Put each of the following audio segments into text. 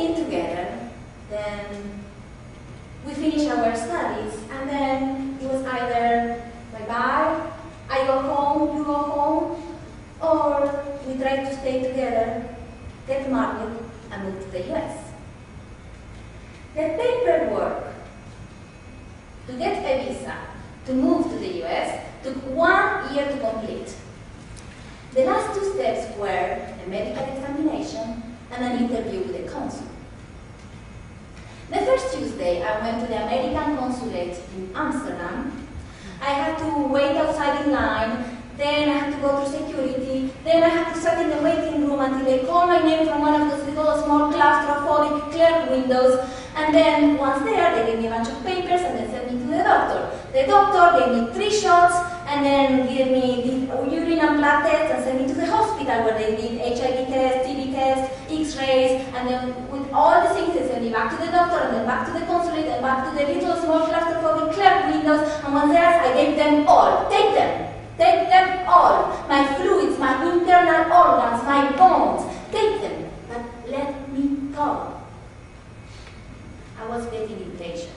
stayed together. Then we finished our studies, and then it was either bye-bye, I go home, you go home, or we tried to stay together, get married, and move to the US. The paperwork to get a visa to move to the US took 1 year to complete. The last 2 steps were a medical examination and an interview with the consul. The first Tuesday, I went to the American consulate in Amsterdam. I had to wait outside in line, then I had to go through security, then I had to sit in the waiting room until they called my name from one of those little small claustrophobic clerk windows, and then once there, they gave me a bunch of papers and then sent me to the doctor. The doctor gave me 3 shots and then gave me the urine and blood tests and sent me to the hospital where they did HIV tests, TB tests, X-rays, and then with all the things they sent me back to the doctor and then back to the consulate and back to the little small claustrophobic clerk windows, and once there, I gave them all. Take them! Take them all! My fluids, my internal organs, my bones, take them, but let me go. I was getting impatient.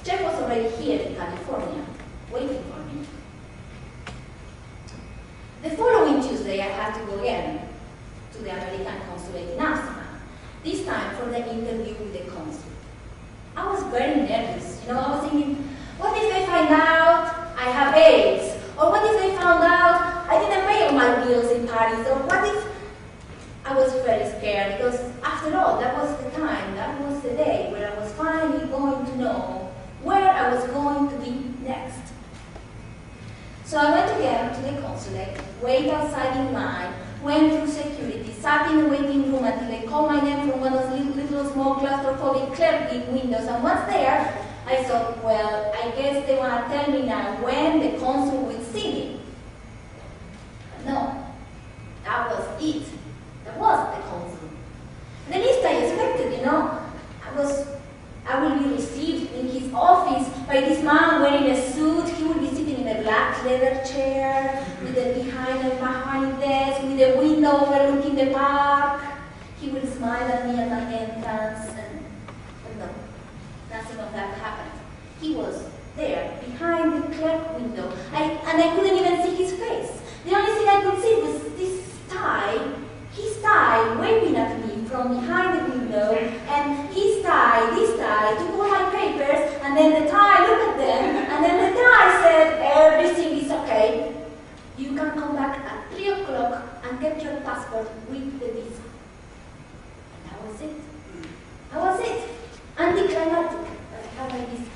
Jeff was already here in California, waiting for me. The following Tuesday, I had to go again to the American consulate in Amsterdam, this time for the interview with the consul. I was very nervous, I was thinking, what if they find out I have AIDS? Or what if they found out I didn't pay all my bills in Paris? Or what if... I was very scared because, after all, that was the time, that was the day where I was finally going to know where I was going to be next. So I went again to the consulate, waited outside in line, went through security, sat in the waiting room until they called my name from one of those little small claustrophobic clerk windows, and once there, I thought, well, I guess they want to tell me now when the consul would see me. But no, that was it. That was the consul. The least I expected, I will be received in his office by this man wearing a suit. He will be sitting in a black leather chair with a behind desk, with a window overlooking the park. He will smile at me at my entrance, but no, nothing of that happened. He was there, behind the clerk window, and I couldn't even see his face. The only thing I could see was this tie, his tie waving at me from behind the window, and his tie, this tie, took all my papers, and then the tie looked at them, and then the tie said, everything is okay. You can come back at 3 o'clock and get your passport with the visa. And that was it. That was it. Anticlimactic, but I had my visa.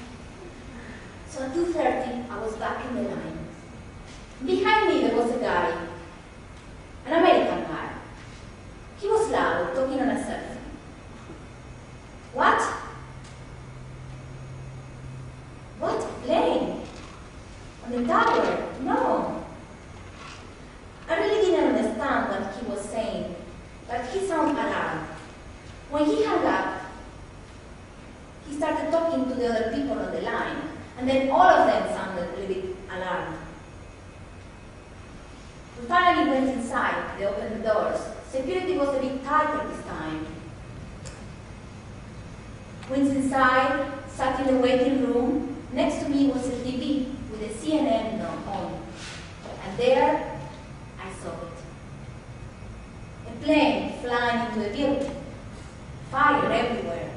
So at 2:30, I was back in the line. Behind me there was a guy, an American guy. He was loud, talking on a cell phone. What? What plane? On the tower? No. I really didn't understand what he was saying, but he sounded alarmed. When he hung up, he started talking to the other people on the line, and then all of them sounded a little bit alarmed. We finally went inside. They opened the doors. Security was a bit tighter this time. Went inside, sat in the waiting room. Next to me was a TV with a CNN on. And there, I saw it. A plane flying into a building. Fire everywhere.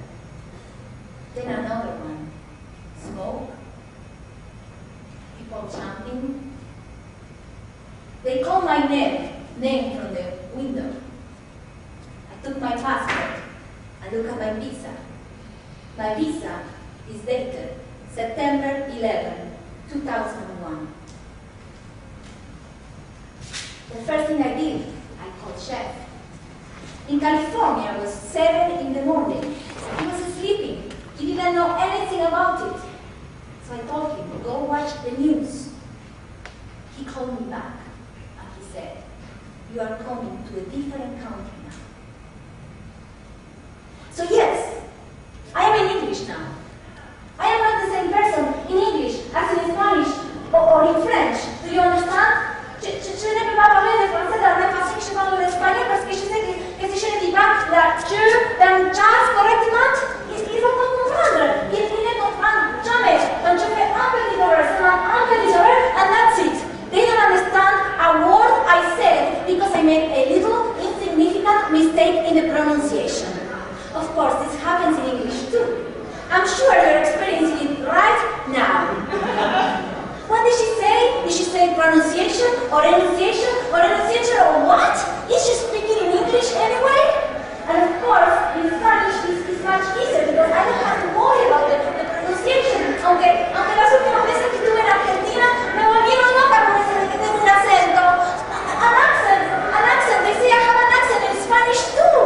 Then another one. Smoke. People jumping. They called my name from the window. I took my passport. I looked at my visa. My visa is dated September 11, 2001. The first thing I did, I called Chef. In California, it was 7 in the morning. He was sleeping. He didn't know anything about it. So I told him, go watch the news. He called me back and he said, you are coming to a different country now. So yes, I am in English now. I am not the same person in English as in Spanish or in French. Do you understand? Je ne peux pas parler le français de la même façon que je parle l'espagnol parce que je sais que si je ne dis pas sûr d'un jazz correctement, il faut comprendre. Il finit comprendre jamais. Quand je fais un petit oversong, un petit over, and that's it. They don't understand a word I said because I made a little insignificant mistake in the pronunciation. Of course, this happens in English too. I'm sure you're experiencing it right now. What did she say? Did she say pronunciation or enunciation or what? Is she speaking in English anyway? And of course, in Spanish it's much easier because I don't have to worry about the pronunciation. Aunque las últimas veces que estuve en Argentina me volvieron loca por eso de que tengo un acento. An accent. They say I have an accent in Spanish too.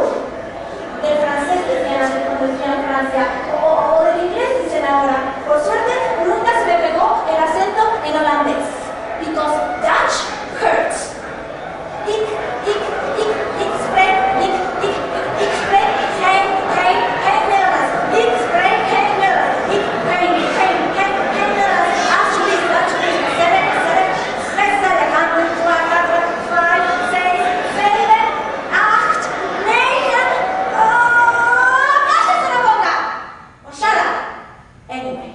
Del francés decían antes cuando decían Francia, o del inglés dicen ahora. Por suerte, nunca se me pegó el acento en holandés. Because Dutch hurts. Ik spreek geen Nederlands. Ik spreek geen Nederlands. Ik geen Nederlands. Alsjeblieft. Slechts 1, 2, 3, 4, 5, 6, 7, 8, 9. Cállese la boca. Or shut up. Anyway.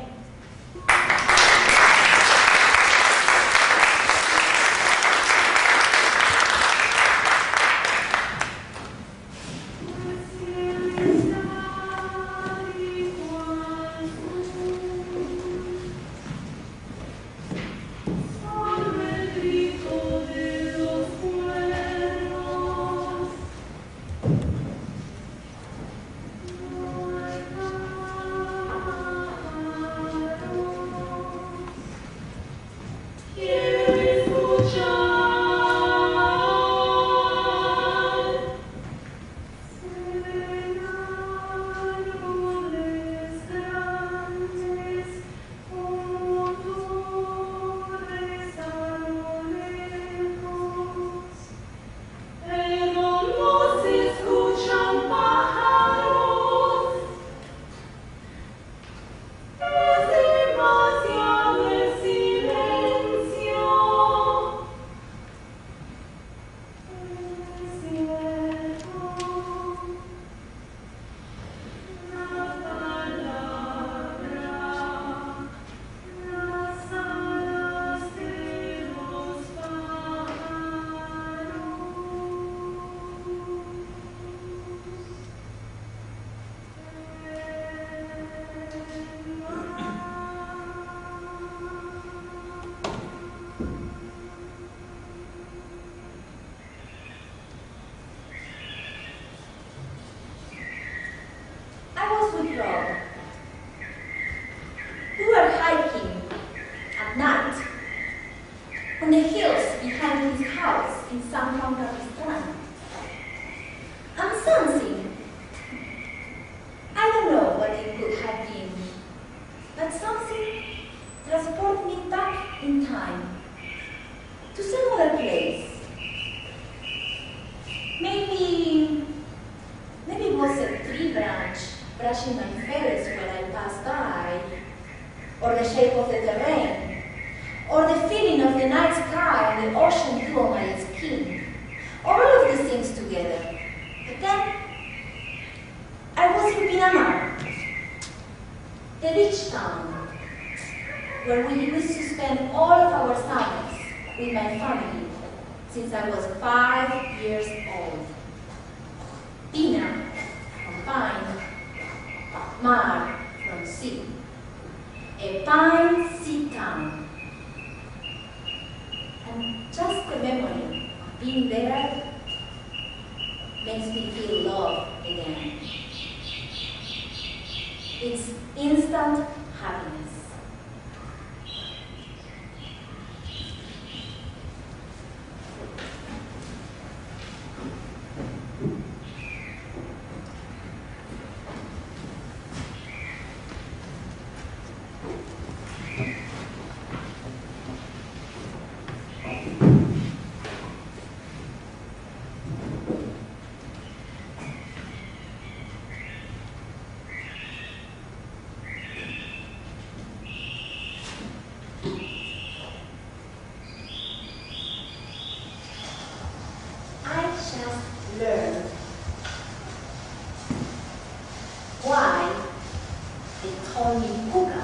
called me Cuca.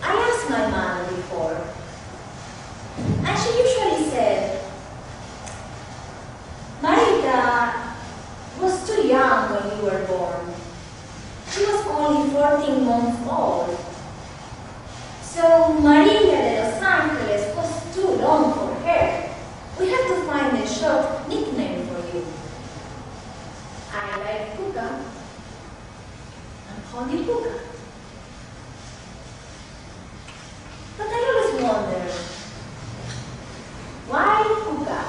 I asked my mom before, and she usually said, Marita was too young when you were born. She was only 14 months old. So Maria de Los Angeles was too long for her. We had to find a short nickname for you. I like Cuca. I'm called you Cuca. But I always wondered, why Cuca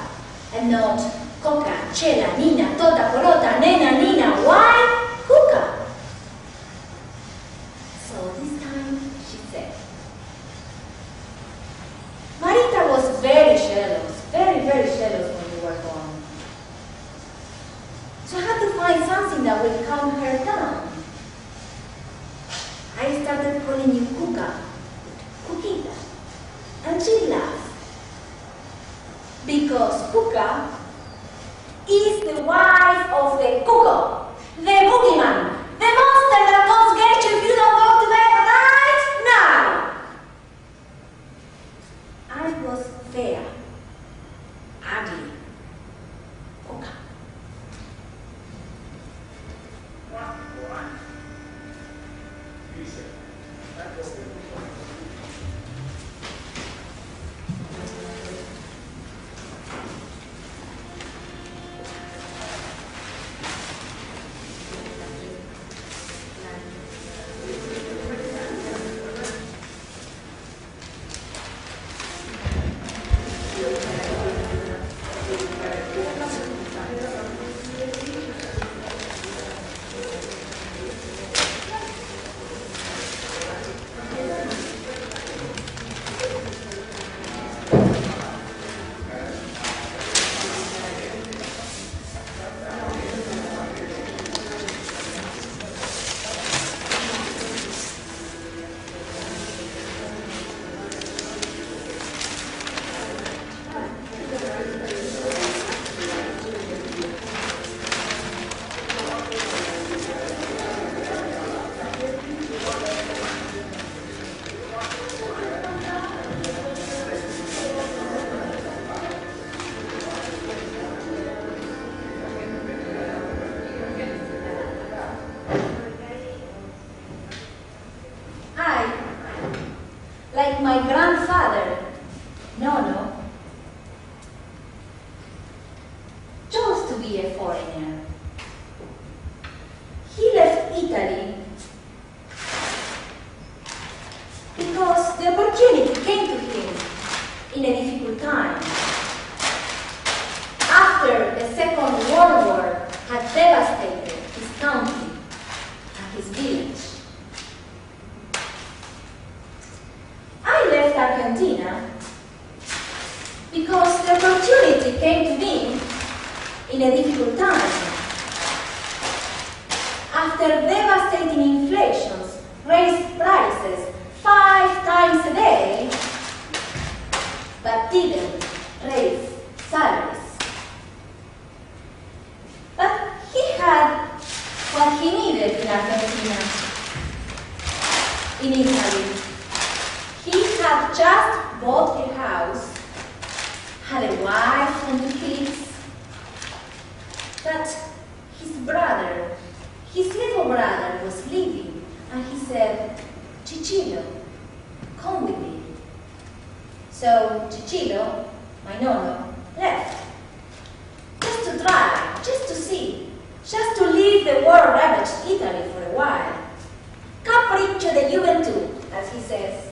and not Coca, Chela, Nina, Tota, Porota, Nena, Nina? Why Cuca? So this time she said, Marita was very jealous, very jealous when you were born. So I had to find something that would calm her down. I started calling you Cuca, Cuquita, and she laughed. Because Cuca is the wife of the cuckoo, the boogeyman, the monster that comes get you if you don't go to bed right now. I was fair, ugly, Cuca. Like my grandfather, no, chose to be a foreigner. He left Italy because the opportunity came to him in a difficult time. After the Second World War had devastated his country and his village. I left Argentina because the opportunity came to me in a difficult time. After devastating inflations raised prices 5 times a day, but didn't raise salaries. But he had what he needed in Argentina, in Italy. He had just bought a house, had a wife and 2 kids, but his brother, his little brother was leaving, and he said, Chichilo, come with me. So Chichilo, my nonno, left. Just to try, just to see, just to leave the war-ravaged Italy for a while. Capriccio de Juventud, as he says.